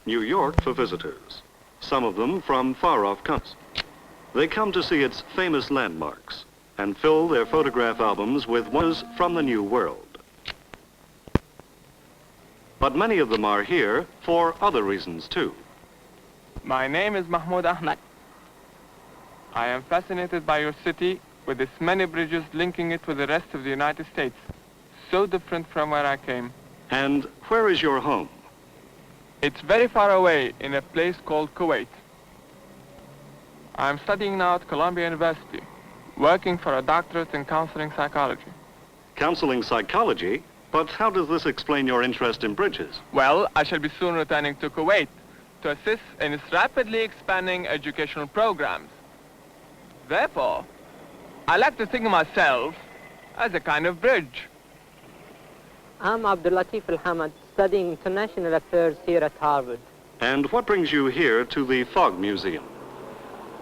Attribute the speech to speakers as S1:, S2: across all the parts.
S1: New York for visitors, some of them from far-off countries. They come to see its famous landmarks and fill their photograph albums with wonders from the New World. But many of them are here for other reasons too.
S2: My name is Mahmoud Ahmed. I am fascinated by your city with its many bridges linking it with the rest of the United States. So different from where I came.
S1: And where is your home?
S2: It's very far away in a place called Kuwait. I'm studying now at Columbia University, working for a doctorate in counseling psychology.
S1: Counseling psychology? But how does this explain your interest in bridges?
S2: Well, I shall be soon returning to Kuwait to assist in its rapidly expanding educational programs. Therefore, I like to think of myself as a kind of bridge.
S3: I'm Abdul Latif Al-Hamad, studying international affairs here at Harvard.
S1: And what brings you here to the Fog Museum?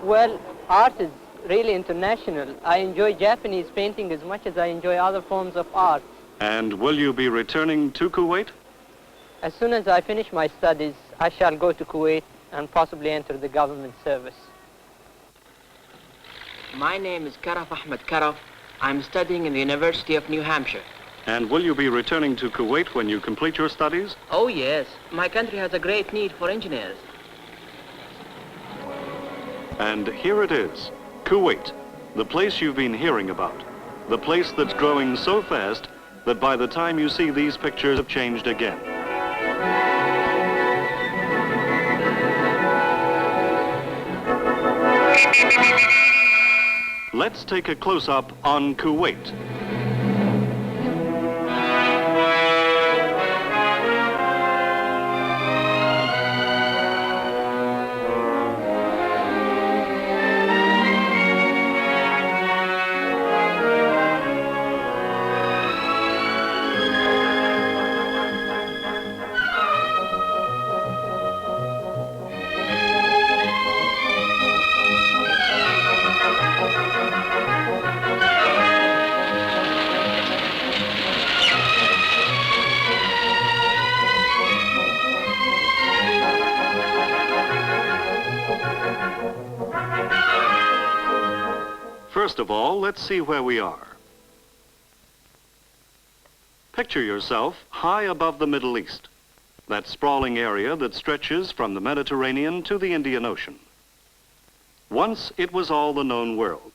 S3: Well, art is really international. I enjoy Japanese painting as much as I enjoy other forms of art.
S1: And will you be returning to Kuwait?
S3: As soon as I finish my studies, I shall go to Kuwait and possibly enter the government service.
S4: My name is Karaf Ahmed Karaf. I'm studying in the University of New Hampshire.
S1: And will you be returning to Kuwait when you complete your studies?
S4: Oh, yes. My country has a great need for engineers.
S1: And here it is, Kuwait, the place you've been hearing about, the place that's growing so fast that by the time you see these pictures have changed again. Let's take a close-up on Kuwait. First of all, let's see where we are. Picture yourself high above the Middle East, that sprawling area that stretches from the Mediterranean to the Indian Ocean. Once it was all the known world,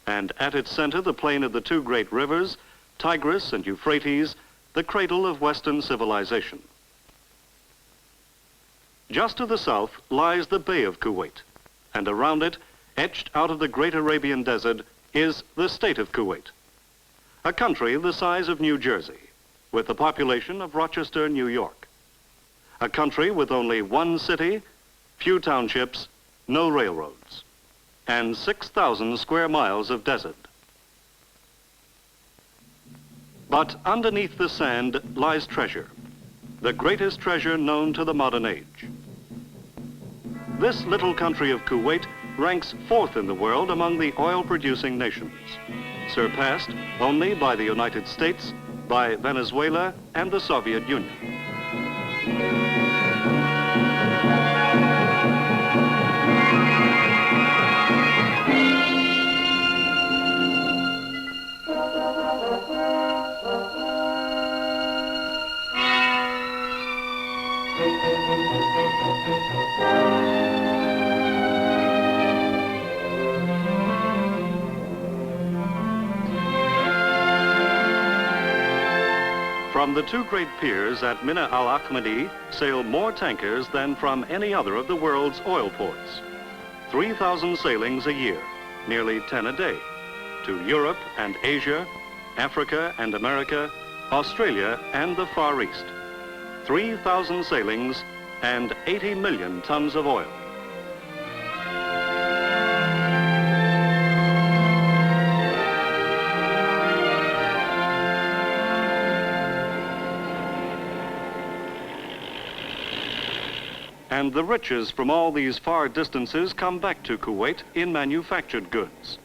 S1: and at its center the plain of the two great rivers, Tigris and Euphrates, the cradle of Western civilization. Just to the south lies the Bay of Kuwait, and around it, etched out of the great Arabian desert, is the state of Kuwait, a country the size of New Jersey, with the population of Rochester, New York. A country with only one city, few townships, no railroads, and 6,000 square miles of desert. But underneath the sand lies treasure, the greatest treasure known to the modern age. This little country of Kuwait ranks fourth in the world among the oil-producing nations, surpassed only by the United States, by Venezuela, and the Soviet Union. From the two great piers at Mina al-Ahmadi sail more tankers than from any other of the world's oil ports. 3,000 sailings a year, nearly 10 a day, to Europe and Asia, Africa and America, Australia and the Far East. 3,000 sailings and 80 million tons of oil. And the riches from all these far distances come back to Kuwait in manufactured goods.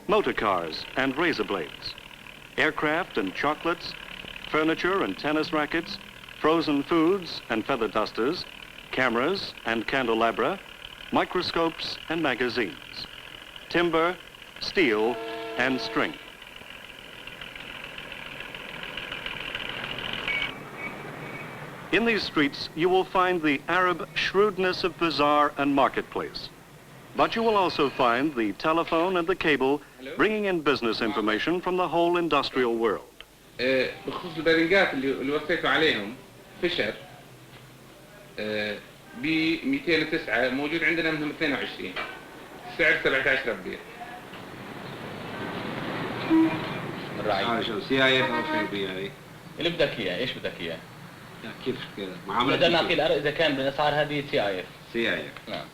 S1: Motor cars and razor blades, aircraft and chocolates, furniture and tennis rackets, frozen foods and feather dusters, cameras and candelabra, microscopes and magazines, timber, steel and string. In these streets, you will find the Arab shrewdness of bazaar and marketplace. But you will also find the telephone and the cable bringing in business information from the whole industrial world.
S5: بخصوص البرنجات اللي وصيتوا عليهم فيشر ب 209 موجود عندنا منهم 22 السعر 17 ربيع.
S6: الرعي شو CIA او FBI
S7: اللي بدك اياه ايش بدك اياه؟
S6: كيف كذا معاملة
S7: بدنا نقيل اذا كان بالاسعار هذه CIA.
S6: نعم.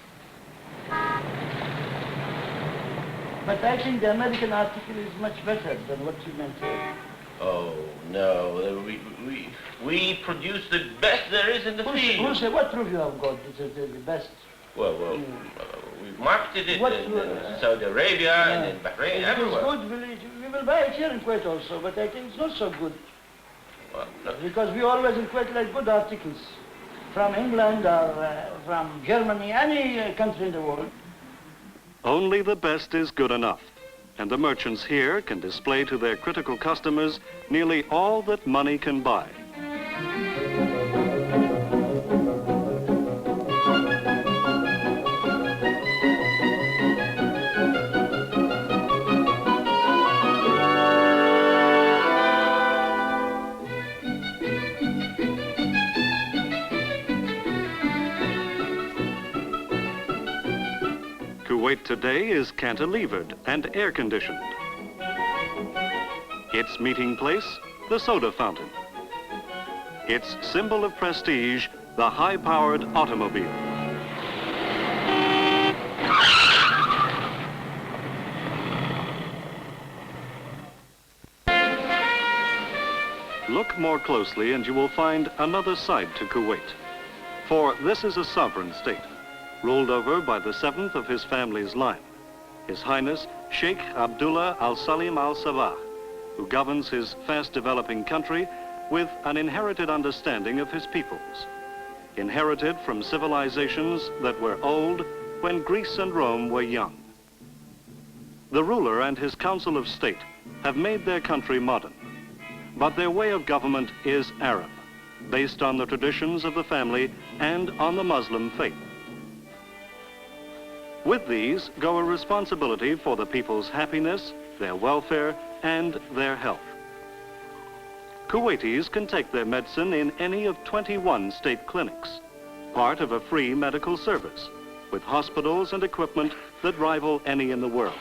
S8: But I think the American article is much better than what you mentioned.
S7: Oh no, we produce the best there is in the field.
S8: What proof you have got? This is the best.
S7: Well, we've marketed it in Saudi Arabia and in Bahrain, everywhere.
S8: Good, we will buy it here in Kuwait also, but I think it's not so good.
S7: Well, no.
S8: Because we always in Kuwait like good articles from England or from Germany, any country in the world.
S1: Only the best is good enough, and the merchants here can display to their critical customers nearly all that money can buy. Kuwait today is cantilevered and air-conditioned. Its meeting place, the soda fountain. Its symbol of prestige, the high-powered automobile. Look more closely and you will find another side to Kuwait. For this is a sovereign state, ruled over by the seventh of his family's line, His Highness Sheikh Abdullah Al-Salim Al-Sabah, who governs his fast-developing country with an inherited understanding of his peoples, inherited from civilizations that were old when Greece and Rome were young. The ruler and his Council of State have made their country modern, but their way of government is Arab, based on the traditions of the family and on the Muslim faith. With these go a responsibility for the people's happiness, their welfare, and their health. Kuwaitis can take their medicine in any of 21 state clinics, part of a free medical service, with hospitals and equipment that rival any in the world.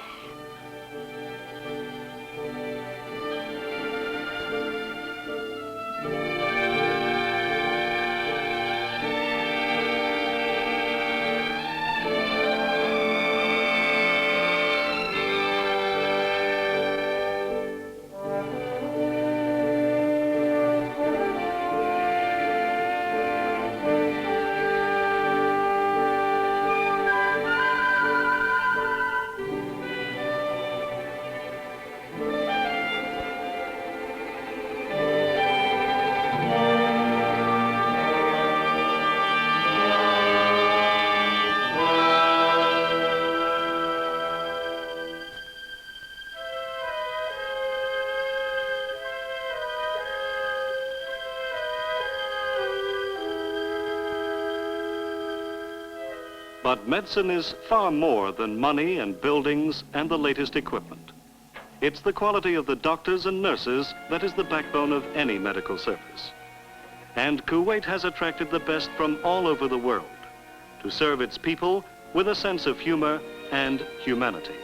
S1: But medicine is far more than money and buildings and the latest equipment. It's the quality of the doctors and nurses that is the backbone of any medical service. And Kuwait has attracted the best from all over the world to serve its people with a sense of humor and humanity.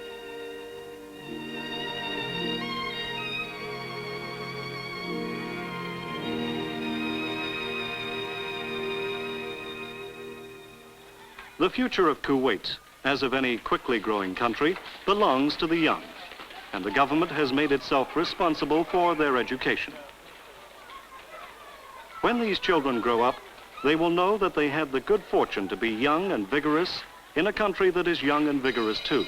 S1: The future of Kuwait, as of any quickly growing country, belongs to the young, and the government has made itself responsible for their education. When these children grow up, they will know that they have the good fortune to be young and vigorous in a country that is young and vigorous too.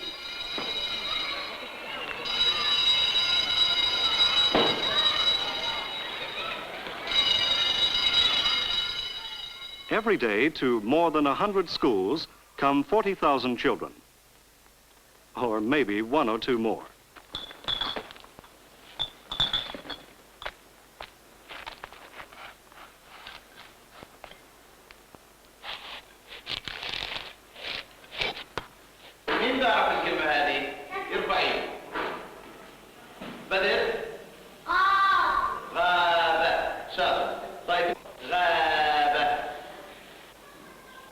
S1: Every day to more than 100 schools come 40,000 children, or maybe one or two more.
S7: مين بيعرف الكلمة هذه؟ ارفع ايده. بدر؟ غابة. شاطر. طيب غابة.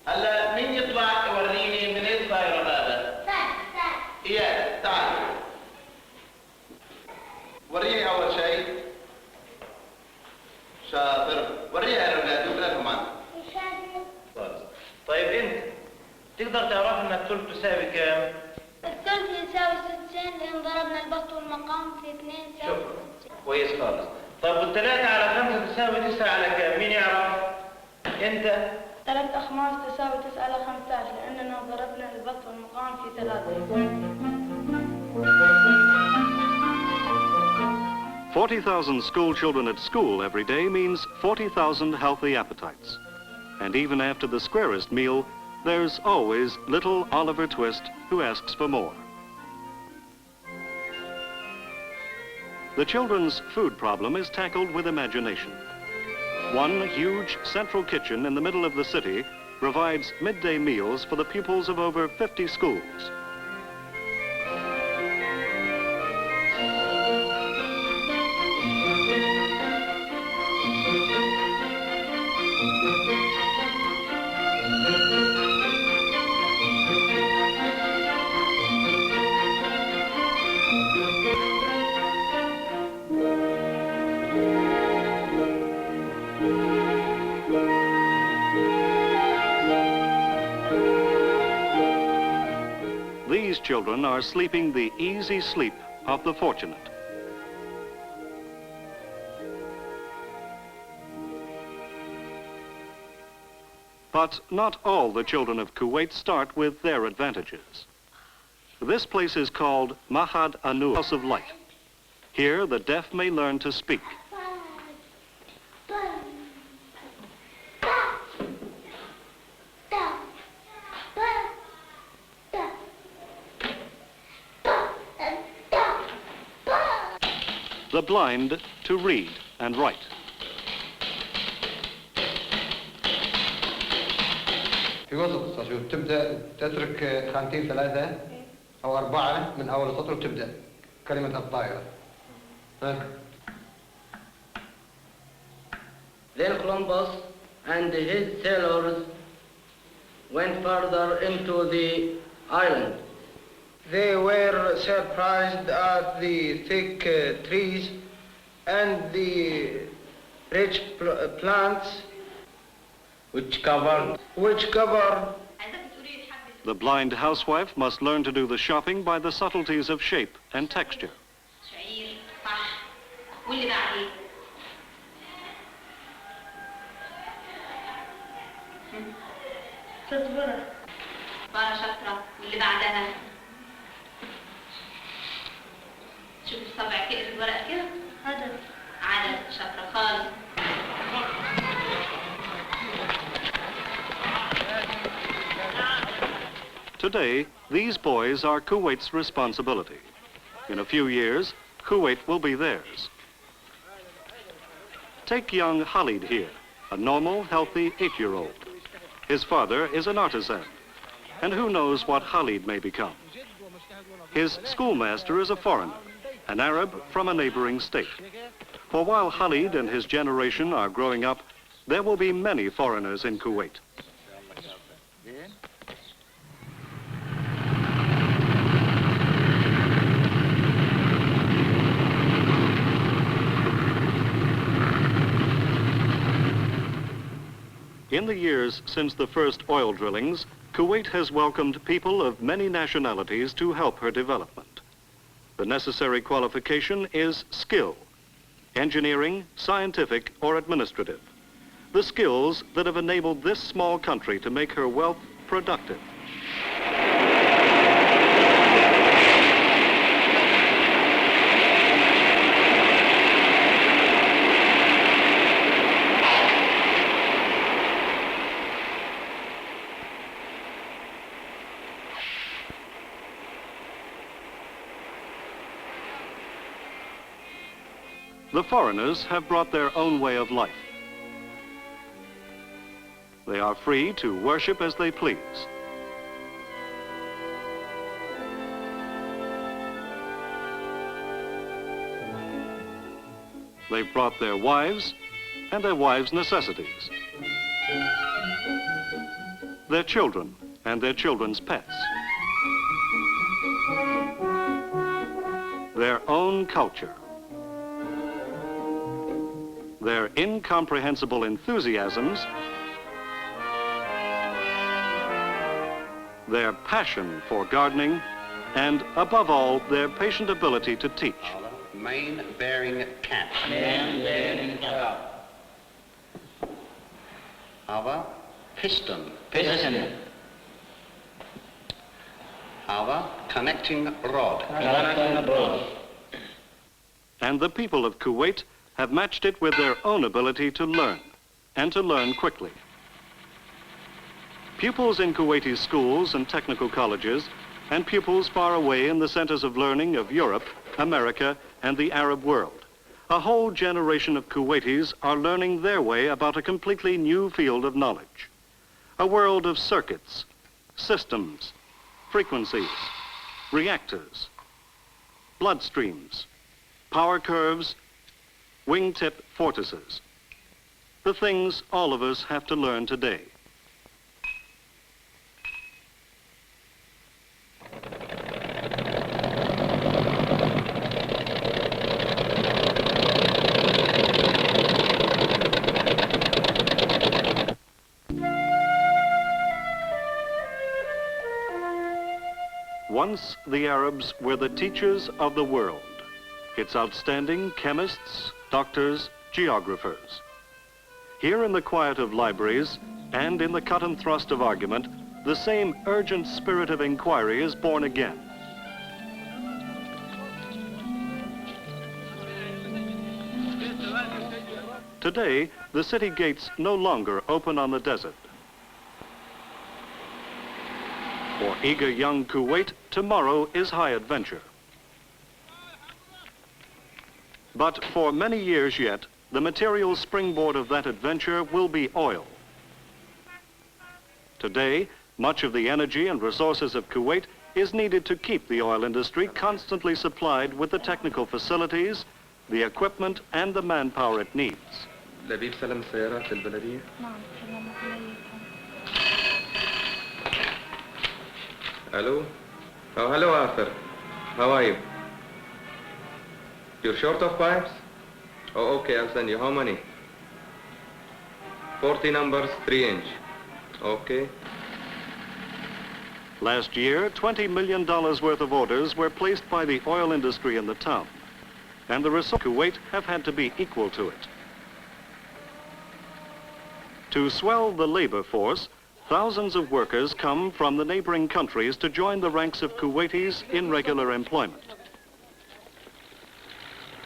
S7: هلا مين يطلع يوريني من ايش صايرة غابة؟ إياد تعال. وريني أول شيء. شاطر. وريها للأولاد وثلاثهم عنك. طيب أنت تقدر تعرف إن الثلث تساوي كام؟
S9: الثلث يساوي 60 لأن ضربنا البسط والمقام في 2 يساوي 60.
S7: كويس خالص. طيب والثلاثة على 5 تساوي 9 على كام؟ مين يعرف؟ أنت؟
S9: 3 أخماس تساوي 9 على 15 لأننا ضربنا البسط والمقام في 3.
S1: 40,000 school children at school every day means 40,000 healthy appetites. And even after the squarest meal, there's always little Oliver Twist who asks for more. The children's food problem is tackled with imagination. One huge central kitchen in the middle of the city provides midday meals for the pupils of over 50 schools. These children are sleeping the easy sleep of the fortunate. But not all the children of Kuwait start with their advantages. This place is called Mahad Anur, House of Light. Here the deaf may learn to speak. The blind to read and write.
S10: في وسط السطر تبدأ تترك خانتين 3 أو 4 من أول السطر وتبدأ كلمة الطائرة.
S4: Then Columbus and his sailors went further into the island.
S10: They were surprised at the thick trees and the rich plants
S7: which covered.
S1: The blind housewife must learn to do the shopping by the subtleties of shape and texture.
S9: شوف الصبع كيف الورق كده عدد شاطرة خالص.
S1: Today, these boys are Kuwait's responsibility. In a few years, Kuwait will be theirs. Take young Khalid here, a normal, healthy 8-year-old. His father is an artisan, and who knows what Khalid may become. His schoolmaster is a foreigner, an Arab from a neighboring state. For while Khalid and his generation are growing up, there will be many foreigners in Kuwait. In the years since the first oil drillings, Kuwait has welcomed people of many nationalities to help her development. The necessary qualification is skill, engineering, scientific, or administrative. The skills that have enabled this small country to make her wealth productive. The foreigners have brought their own way of life. They are free to worship as they please. They've brought their wives and their wives' necessities, their children and their children's pets, their own culture, their incomprehensible enthusiasms, their passion for gardening, and above all, their patient ability to teach.
S11: Mane-bearing cat.
S12: Mane-bearing cat.
S11: Our piston.
S12: Piston.
S11: Our connecting rod.
S12: Connecting rod.
S1: And the people of Kuwait have matched it with their own ability to learn, and to learn quickly. Pupils in Kuwaiti schools and technical colleges, and pupils far away in the centers of learning of Europe, America, and the Arab world. A whole generation of Kuwaitis are learning their way about a completely new field of knowledge. A world of circuits, systems, frequencies, reactors, bloodstreams, power curves, wingtip vortices. The things all of us have to learn today. Once the Arabs were the teachers of the world, its outstanding chemists, doctors, geographers. Here in the quiet of libraries and in the cut and thrust of argument, the same urgent spirit of inquiry is born again. Today, the city gates no longer open on the desert. For eager young Kuwait, tomorrow is high adventure. But for many years yet, the material springboard of that adventure will be oil. Today, much of the energy and resources of Kuwait is needed to keep the oil industry constantly supplied with the technical facilities, the equipment, and the manpower it needs.
S13: لبيب سلم السيارات للبلدية؟
S9: نعم سلمت إليكم.
S13: Hello? Oh, hello, Arthur. How are you? You're short of pipes? Oh, okay, I'll send you. How many? 40 numbers, 3-inch. Okay.
S1: Last year, $20 million worth of orders were placed by the oil industry in the town, and the resources of Kuwait have had to be equal to it. To swell the labor force, thousands of workers come from the neighboring countries to join the ranks of Kuwaitis in regular employment.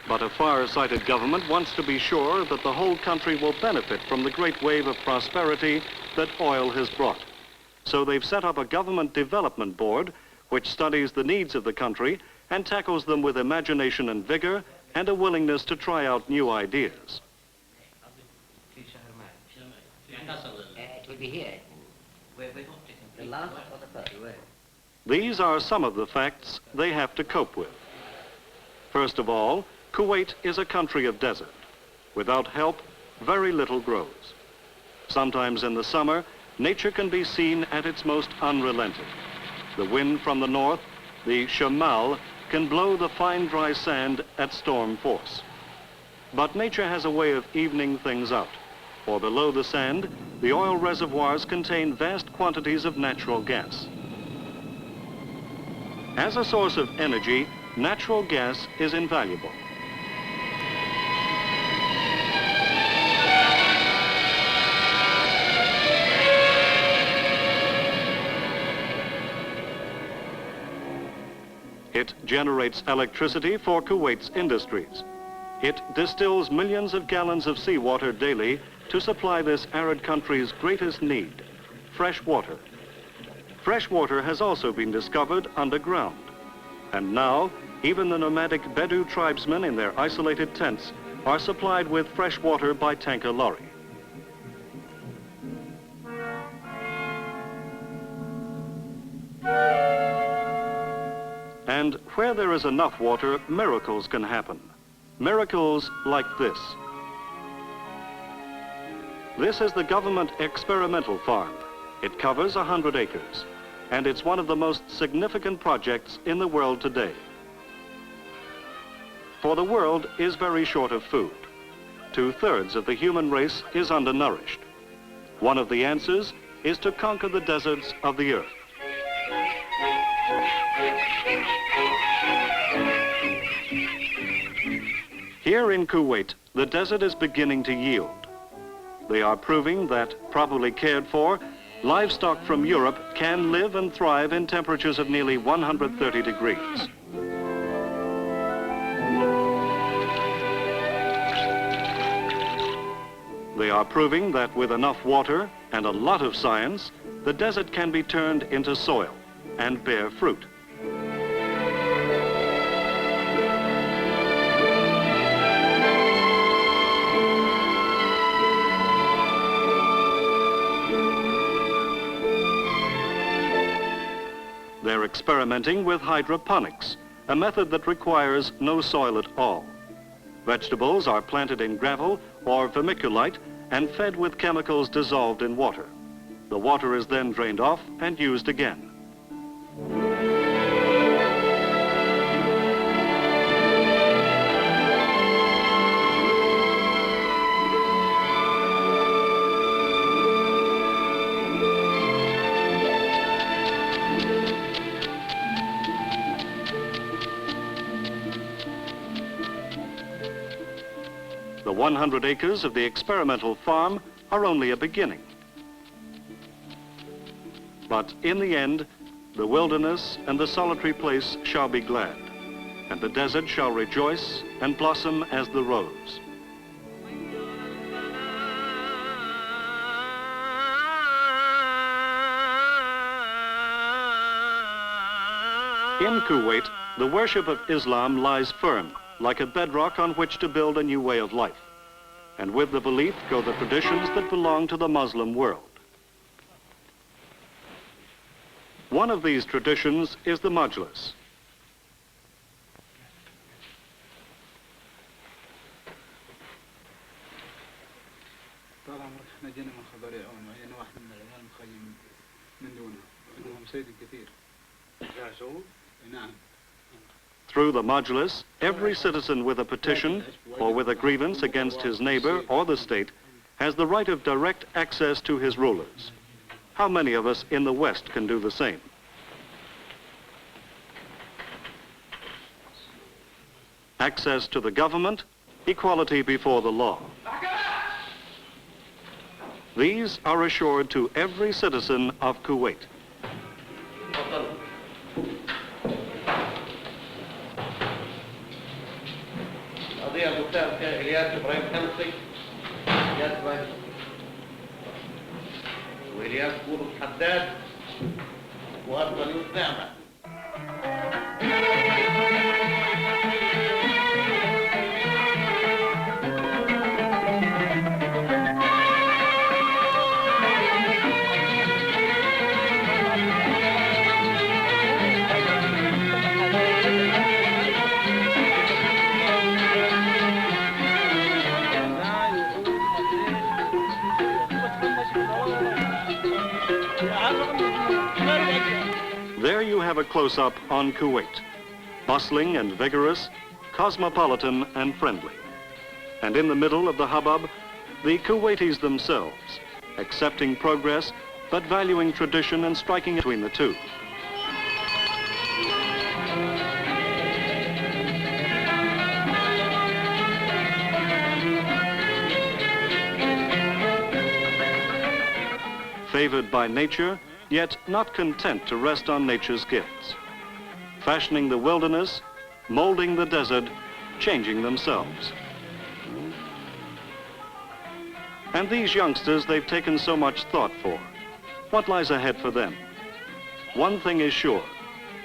S1: But a far-sighted government wants to be sure that the whole country will benefit from the great wave of prosperity that oil has brought. So they've set up a government development board which studies the needs of the country and tackles them with imagination and vigor and a willingness to try out new ideas.
S12: It will be here. The last or the first?
S1: These are some of the facts they have to cope with. First of all, Kuwait is a country of desert. Without help, very little grows. Sometimes in the summer, nature can be seen at its most unrelenting. The wind from the north, the shamal, can blow the fine dry sand at storm force. But nature has a way of evening things out. For below the sand, the oil reservoirs contain vast quantities of natural gas. As a source of energy, natural gas is invaluable. It generates electricity for Kuwait's industries. It distills millions of gallons of seawater daily to supply this arid country's greatest need, fresh water. Fresh water has also been discovered underground. And now, even the nomadic Bedou tribesmen in their isolated tents are supplied with fresh water by tanker lorry. And where there is enough water, miracles can happen. Miracles like this. This is the government experimental farm. It covers 100 acres, and it's one of the most significant projects in the world today. For the world is very short of food. 2/3 of the human race is undernourished. One of the answers is to conquer the deserts of the earth. Here in Kuwait, the desert is beginning to yield. They are proving that, properly cared for, livestock from Europe can live and thrive in temperatures of nearly 130 degrees. They are proving that with enough water and a lot of science, the desert can be turned into soil and bear fruit. They're experimenting with hydroponics, a method that requires no soil at all. Vegetables are planted in gravel or vermiculite and fed with chemicals dissolved in water. The water is then drained off and used again. The 100 acres of the experimental farm are only a beginning. But in the end, the wilderness and the solitary place shall be glad, and the desert shall rejoice and blossom as the rose. In Kuwait, the worship of Islam lies firm, like a bedrock on which to build a new way of life. And with the belief go the traditions that belong to the Muslim world. One of these traditions is the Majlis. Through the Majlis, every citizen with a petition or with a grievance against his neighbor or the state has the right of direct access to his rulers. How many of us in the West can do the same? Access to the government, equality before the law. These are assured to every citizen of Kuwait.
S7: وإلياس بولس حداد وأرض نعمة.
S1: There you have a close-up on Kuwait, bustling and vigorous, cosmopolitan and friendly. And in the middle of the hubbub, the Kuwaitis themselves, accepting progress, but valuing tradition and striking between the two. Favored by nature, yet not content to rest on nature's gifts. Fashioning the wilderness, molding the desert, changing themselves. And these youngsters they've taken so much thought for. What lies ahead for them? One thing is sure,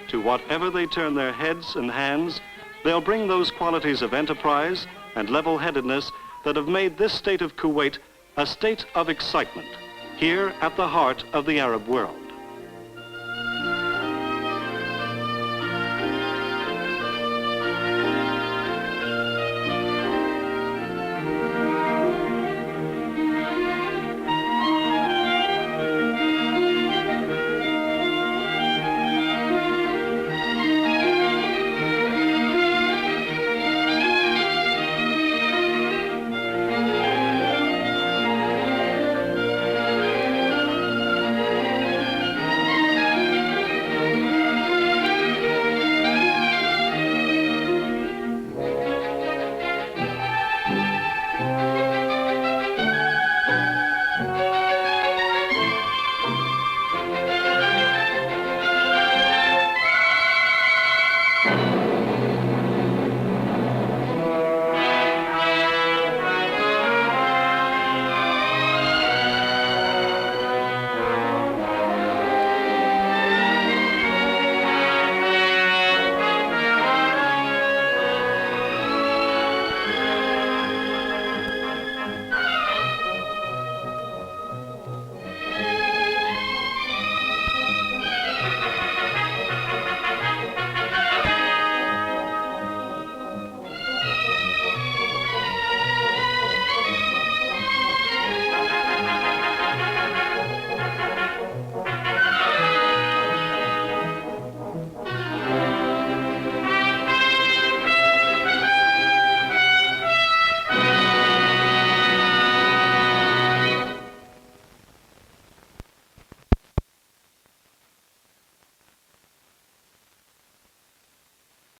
S1: to whatever they turn their heads and hands, they'll bring those qualities of enterprise and level-headedness that have made this state of Kuwait a state of excitement, here at the heart of the Arab world.